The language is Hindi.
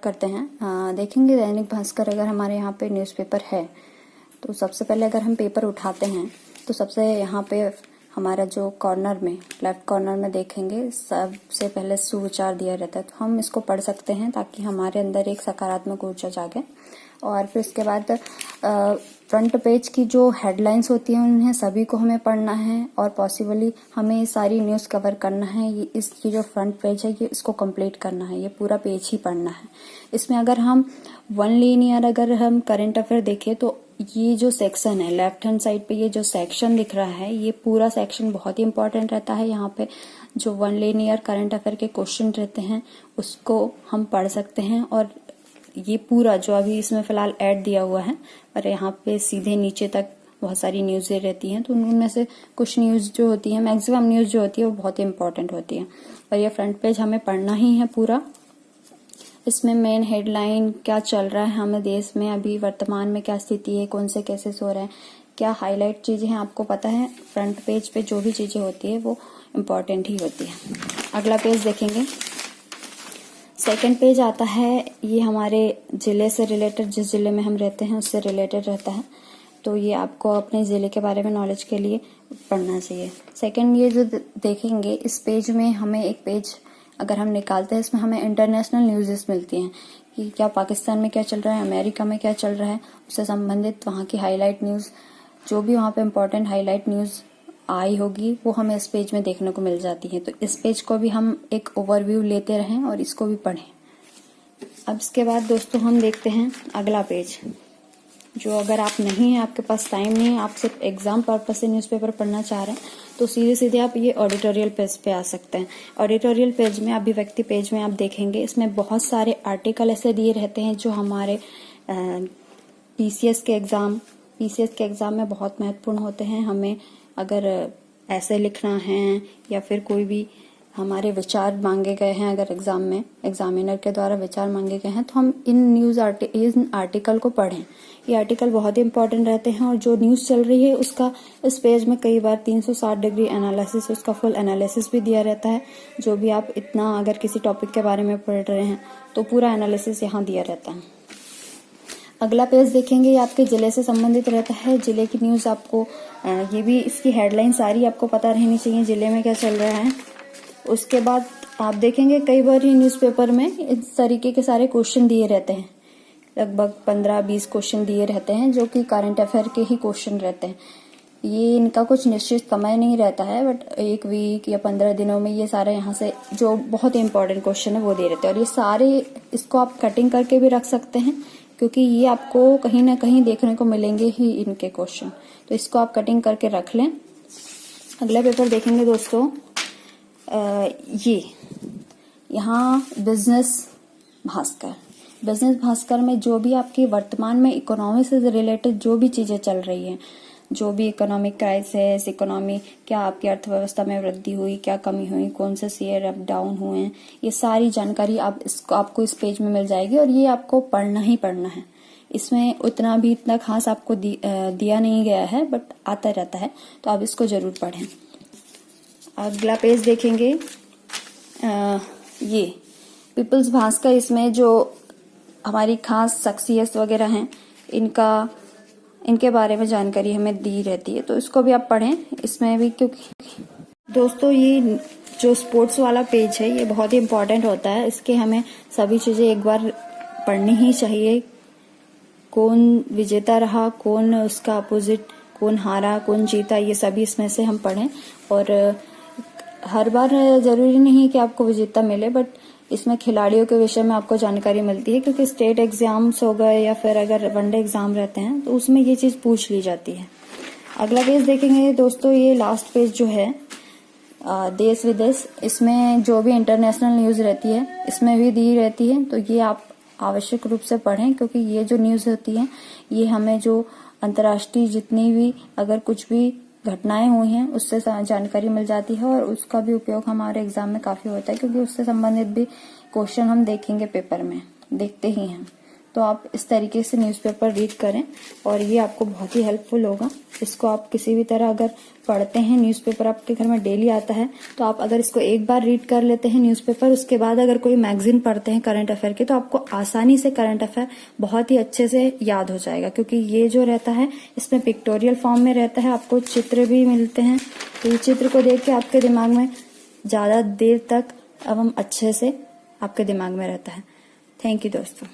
करते हैं। देखेंगे दैनिक भास्कर अगर हमारे यहाँ पे न्यूज़पेपर है तो सबसे पहले अगर हम पेपर उठाते हैं तो सबसे यहाँ पे हमारा जो कॉर्नर में लेफ्ट कॉर्नर में देखेंगे सबसे पहले सुविचार दिया रहता है, तो हम इसको पढ़ सकते हैं ताकि हमारे अंदर एक सकारात्मक ऊर्जा जागे। और फिर इसके बाद फ्रंट पेज की जो हेडलाइंस होती हैं उन्हें सभी को हमें पढ़ना है और पॉसिबली हमें सारी न्यूज़ कवर करना है। इसकी जो फ्रंट पेज है ये इसको कंप्लीट करना है, ये पूरा पेज ही पढ़ना है। इसमें अगर हम वन लीनियर अगर हम करंट अफेयर देखें तो ये जो सेक्शन है लेफ्ट हैंड साइड पे ये जो सेक्शन दिख रहा है ये पूरा सेक्शन बहुत ही इंपॉर्टेंट रहता है। यहाँ पे जो वन लीनियर करंट अफेयर के क्वेश्चन रहते हैं उसको हम पढ़ सकते हैं। और ये पूरा जो अभी इसमें फिलहाल ऐड दिया हुआ है और यहाँ पे सीधे नीचे तक बहुत सारी न्यूज़ें रहती हैं, तो उनमें से कुछ न्यूज़ जो होती है, मैक्सिमम न्यूज़ जो होती है वो बहुत ही इंपॉर्टेंट होती है। और ये फ्रंट पेज हमें पढ़ना ही है पूरा। इसमें मेन हेडलाइन क्या चल रहा है हमें देश में अभी वर्तमान में क्या स्थिति है, कौन से केसेस हो रहे हैं, क्या हाईलाइट चीजें हैं आपको पता है। फ्रंट पेज पे जो भी चीजें होती है वो इम्पोर्टेंट ही होती है। अगला पेज देखेंगे, सेकंड पेज आता है, ये हमारे जिले से रिलेटेड, जिस जिले में हम रहते हैं उससे रिलेटेड रहता है, तो ये आपको अपने जिले के बारे में नॉलेज के लिए पढ़ना चाहिए। सेकंड ये जो देखेंगे इस पेज में हमें एक पेज अगर हम निकालते हैं इसमें हमें इंटरनेशनल न्यूज़ेस मिलती हैं कि क्या पाकिस्तान में क्या चल रहा है, अमेरिका में क्या चल रहा है, उससे संबंधित वहाँ की हाईलाइट न्यूज़, जो भी वहाँ पे इम्पोर्टेंट हाईलाइट न्यूज़ आई होगी वो हमें इस पेज में देखने को मिल जाती है। तो इस पेज को भी हम एक ओवरव्यू लेते रहें और इसको भी पढ़ें। अब इसके बाद दोस्तों हम देखते हैं अगला पेज, जो अगर आप नहीं है, आपके पास टाइम नहीं है, आप सिर्फ एग्जाम पर्पज से न्यूज़पेपर पढ़ना चाह रहे हैं तो सीधे सीधे आप ये ऑडिटोरियल पेज पे आ सकते हैं। ऑडिटोरियल पेज में अभिव्यक्ति पेज में आप देखेंगे इसमें बहुत सारे आर्टिकल ऐसे दिए रहते हैं जो हमारे पीसीएस के एग्जाम में बहुत महत्वपूर्ण होते हैं। हमें अगर ऐसे लिखना है या फिर कोई भी हमारे विचार मांगे गए हैं, अगर एग्जाम में एग्जामिनर के द्वारा विचार मांगे गए हैं तो हम इन आर्टिकल को पढ़ें। ये आर्टिकल बहुत ही इंपॉर्टेंट रहते हैं और जो न्यूज़ चल रही है उसका इस पेज में कई बार 360 डिग्री एनालिसिस, उसका फुल एनालिसिस भी दिया रहता है। जो भी आप इतना अगर किसी टॉपिक के बारे में पढ़ रहे हैं तो पूरा एनालिसिस यहाँ दिया रहता है। अगला पेज देखेंगे, ये आपके जिले से संबंधित रहता है। जिले की न्यूज़ आपको ये भी इसकी हेडलाइन सारी आपको पता रहनी चाहिए जिले में क्या चल रहा है। उसके बाद आप देखेंगे कई बार ही न्यूज़पेपर में इस तरीके के सारे क्वेश्चन दिए रहते हैं, लगभग 15-20 क्वेश्चन दिए रहते हैं जो कि करंट अफेयर के ही क्वेश्चन रहते हैं। ये इनका कुछ निश्चित समय नहीं रहता है, बट एक वीक या 15 दिनों में ये सारे यहाँ से जो बहुत ही इंपॉर्टेंट क्वेश्चन है वो दे रहते हैं। और ये सारे इसको आप कटिंग करके भी रख सकते हैं क्योंकि ये आपको कहीं ना कहीं देखने को मिलेंगे ही इनके क्वेश्चन, तो इसको आप कटिंग करके रख लें। अगला पेपर देखेंगे दोस्तों, ये यहाँ बिजनेस भास्कर में जो भी आपकी वर्तमान में इकोनॉमी से रिलेटेड जो भी चीजें चल रही हैं, जो भी इकोनॉमिक क्राइसिस, इकोनॉमी क्या आपकी अर्थव्यवस्था में वृद्धि हुई, क्या कमी हुई, कौन से शेयर अप डाउन हुए हैं, ये सारी जानकारी आपको इस पेज में मिल जाएगी और ये आपको पढ़ना ही पढ़ना है। इसमें इतना खास आपको दिया नहीं गया है, बट आता रहता है, तो आप इसको जरूर पढ़ें। अगला पेज देखेंगे, ये पीपल्स भास्कर, इसमें जो हमारी खास शख्सियत वगैरह हैं इनके बारे में जानकारी हमें दी रहती है, तो इसको भी आप पढ़ें इसमें भी। क्योंकि दोस्तों ये जो स्पोर्ट्स वाला पेज है ये बहुत ही इम्पोर्टेंट होता है, इसके हमें सभी चीजें एक बार पढ़नी ही चाहिए। कौन विजेता रहा, कौन उसका अपोजिट, कौन हारा, कौन जीता, ये सभी इसमें से हम पढ़ें। और हर बार जरूरी नहीं कि आपको विजेता मिले, बट इसमें खिलाड़ियों के विषय में आपको जानकारी मिलती है क्योंकि स्टेट एग्जाम्स हो गए या फिर अगर वनडे एग्जाम रहते हैं तो उसमें ये चीज पूछ ली जाती है। अगला पेज देखेंगे दोस्तों, ये लास्ट पेज जो है देश विदेश, इसमें जो भी इंटरनेशनल न्यूज रहती है इसमें भी दी रहती है, तो ये आप आवश्यक रूप से पढ़ें क्योंकि ये जो न्यूज होती है ये हमें जो अंतर्राष्ट्रीय जितनी भी अगर कुछ भी घटनाएं हुई हैं उससे जानकारी मिल जाती है और उसका भी उपयोग हमारे एग्जाम में काफी होता है क्योंकि उससे संबंधित भी क्वेश्चन हम देखेंगे पेपर में, देखते ही हैं। तो आप इस तरीके से न्यूज़पेपर रीड करें और ये आपको बहुत ही हेल्पफुल होगा। इसको आप किसी भी तरह अगर पढ़ते हैं, न्यूज़पेपर आपके घर में डेली आता है, तो आप अगर इसको एक बार रीड कर लेते हैं न्यूज़पेपर, उसके बाद अगर कोई मैगजीन पढ़ते हैं करंट अफेयर की, तो आपको आसानी से करंट अफेयर बहुत ही अच्छे से याद हो जाएगा, क्योंकि ये जो रहता है इसमें पिक्टोरियल फॉर्म में रहता है, आपको चित्र भी मिलते हैं। तो ये चित्र को देख के आपके दिमाग में ज्यादा देर तक एवं अच्छे से आपके दिमाग में रहता है। थैंक यू दोस्तों।